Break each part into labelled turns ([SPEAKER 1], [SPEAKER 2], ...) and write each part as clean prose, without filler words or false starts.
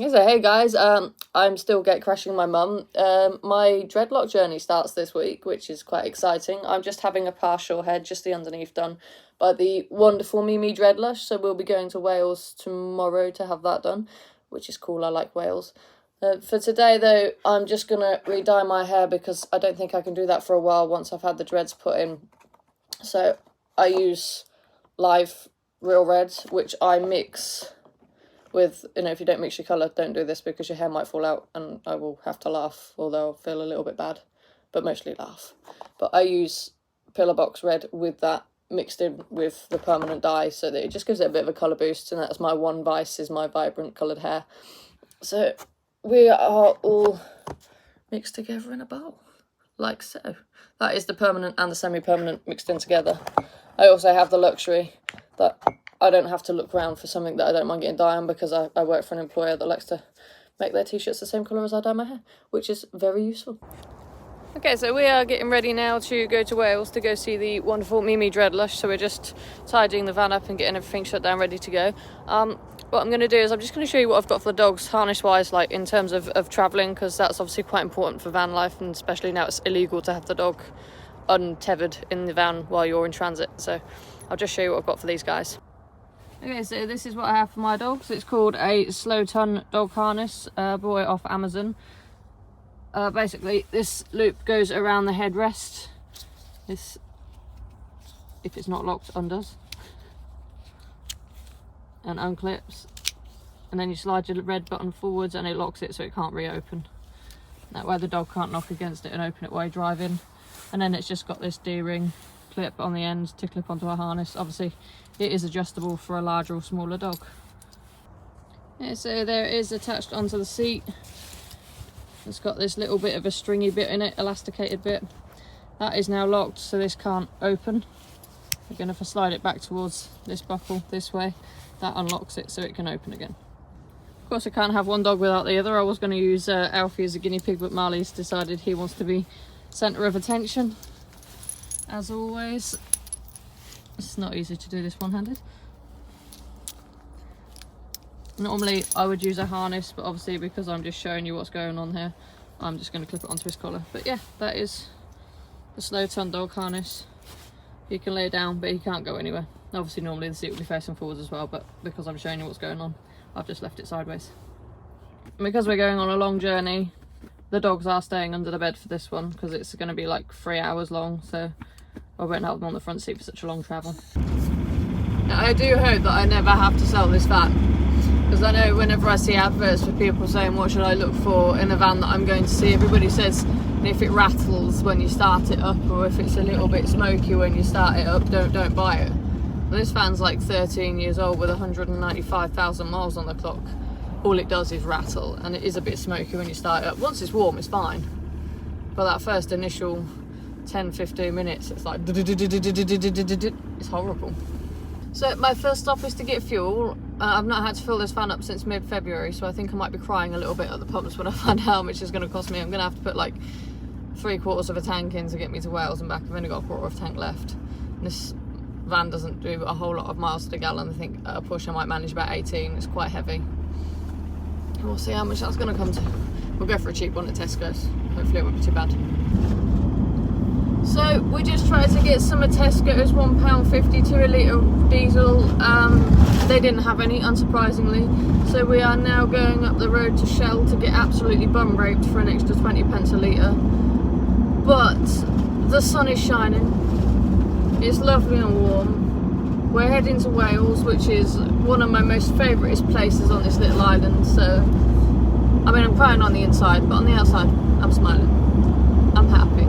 [SPEAKER 1] So hey guys, I'm still get crashing my mum. My dreadlock journey starts this week, which is quite exciting. I'm just having a partial head, just the underneath, done by the wonderful Mimi Dreadlush. So we'll be going to Wales tomorrow to have that done, which is cool. I like Wales. For today though, I'm just gonna re-dye my hair because I don't think I can do that for a while once I've had the dreads put in. So I use live real reds, which I mix with, if you don't mix your colour, don't do this because your hair might fall out and I will have to laugh, although I'll feel a little bit bad, but mostly laugh. But I use Pillar Box Red with that mixed in with the permanent dye so that it just gives it a bit of a colour boost, and that's my one vice, is my vibrant coloured hair. So we are all mixed together in a bowl, like so. That is the permanent and the semi-permanent mixed in together. I also have the luxury that I don't have to look around for something that I don't mind getting dye on, because I work for an employer that likes to make their t-shirts the same colour as I dye my hair, which is very useful. Okay, so we are getting ready now to go to Wales to go see the wonderful Mimi Dreadlush. So we're just tidying the van up and getting everything shut down, ready to go. What I'm going to do is I'm just going to show you what I've got for the dogs, harness-wise, like in terms of travelling, because that's obviously quite important for van life, and especially now it's illegal to have the dog untethered in the van while you're in transit. So I'll just show you what I've got for these guys. Okay, so this is what I have for my dogs. It's called a Slow Ton dog harness. Bought it off Amazon. Basically, this loop goes around the headrest. This, if it's not locked, undoes and unclips, and then you slide your red button forwards and it locks it so it can't reopen. That way the dog can't knock against it and open it while you drive in. And then it's just got this D-ring clip on the end to clip onto a harness. Obviously it is adjustable for a larger or smaller dog. Yeah, so there it is attached onto the seat. It's got this little bit of a stringy bit in it, elasticated bit. That is now locked, so this can't open. We're going to slide it back towards this buckle this way. That unlocks it so it can open again. Of course, I can't have one dog without the other. I was going to use Alfie as a guinea pig, but Marley's decided he wants to be centre of attention, as always. It's not easy to do this one-handed. Normally I would use a harness, but obviously because I'm just showing you what's going on here, I'm just going to clip it onto his collar. But yeah, that is the Slow Ton dog harness. He can lay down, but he can't go anywhere. Obviously normally the seat will be facing forwards as well, but because I'm showing you what's going on, I've just left it sideways. And because we're going on a long journey, the dogs are staying under the bed for this one, because it's going to be like 3 hours long, so I won't have them on the front seat for such a long travel. Now, I do hope that I never have to sell this van, because I know whenever I see adverts for people saying what should I look for in a van that I'm going to see, everybody says if it rattles when you start it up, or if it's a little bit smoky when you start it up, don't buy it. Well, this van's like 13 years old with 195,000 miles on the clock. All it does is rattle, and it is a bit smoky when you start it up. Once it's warm, it's fine, but that first initial 10-15 minutes, it's like it's horrible. So my first stop is to get fuel. I've not had to fill this van up since mid-February, so I think I might be crying a little bit at the pumps when I find out how much it's going to cost me. I'm going to have to put like 3/4 of a tank in to get me to Wales and back. I've only got 1/4 of a tank left. And this van doesn't do a whole lot of miles to the gallon. I think at a push I might manage about 18. It's quite heavy. We'll see how much that's going to come to. We'll go for a cheap one at Tesco's. Hopefully it won't be too bad. So we just tried to get some at Tesco's, £1.52 a litre of diesel. They didn't have any, unsurprisingly. So we are now going up the road to Shell to get absolutely bum raped for an extra 20p a litre. But the sun is shining. It's lovely and warm. We're heading to Wales, which is one of my most favourite places on this little island. So, I mean, I'm crying on the inside, but on the outside, I'm smiling. I'm happy.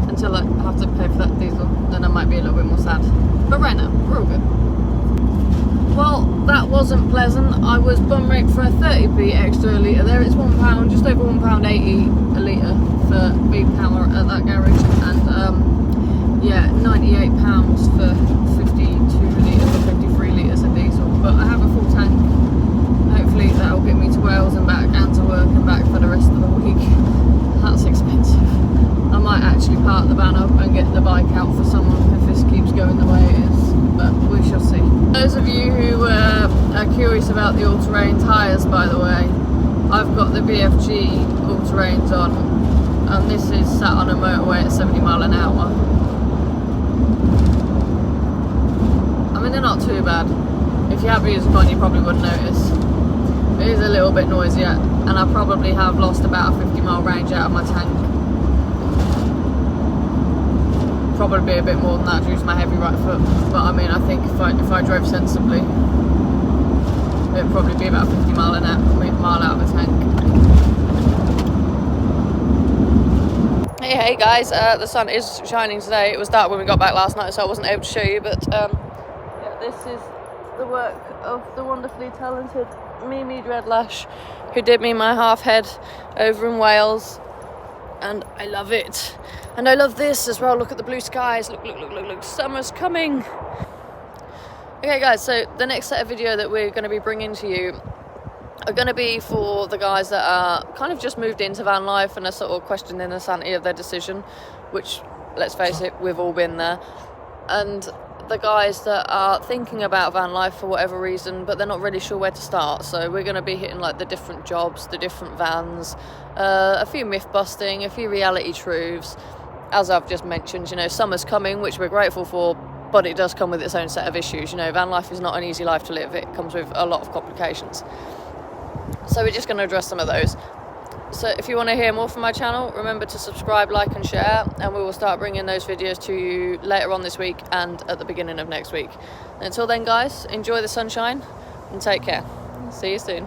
[SPEAKER 1] Until I have to pay for that diesel, then I might be a little bit more sad. But right now, we're all good. Well, that wasn't pleasant. I was bum raped for a 30p extra a litre there. It's £1, just over £1.80 a litre for V-Power at that garage, and yeah, £98 for 52 litres or 53 litres of diesel. But I have a full tank. Hopefully that'll get me to Wales and back, and to work and back for the rest of the week. That's expensive. I might actually park the van up and get the bike out for someone if this keeps going the way it is, but we shall see. Those of you who are curious about the all-terrain tyres, by the way, I've got the BFG all-terrains on, and this is sat on a motorway at 70 mile an hour. I mean, they're not too bad. If you have used one, you probably wouldn't notice. It is a little bit noisier, and I probably have lost about a 50-mile range out of my tank. Probably a bit more than that due to my heavy right foot, but I mean, I think if I drove sensibly, it'd probably be about 50 mile out of the tank. Hey guys, the sun is shining today. It was dark when we got back last night, so I wasn't able to show you, but yeah, this is the work of the wonderfully talented Mimi Dreadlash, who did me my half head over in Wales, and I love it. And I love this as well. Look at the blue skies. Look, summer's coming. Okay guys, so the next set of video that we're going to be bringing to you are going to be for the guys that are kind of just moved into van life and are sort of questioning the sanity of their decision, which, let's face it, we've all been there. And the guys that are thinking about van life for whatever reason, but they're not really sure where to start. So we're going to be hitting like the different jobs, the different vans, a few myth busting, a few reality truths. As I've just mentioned, you know, summer's coming, which we're grateful for, but it does come with its own set of issues. You know, van life is not an easy life to live. It comes with a lot of complications. So we're just going to address some of those. So if you want to hear more from my channel, remember to subscribe, like and share, and we will start bringing those videos to you later on this week and at the beginning of next week. Until then guys, enjoy the sunshine and take care. See you soon.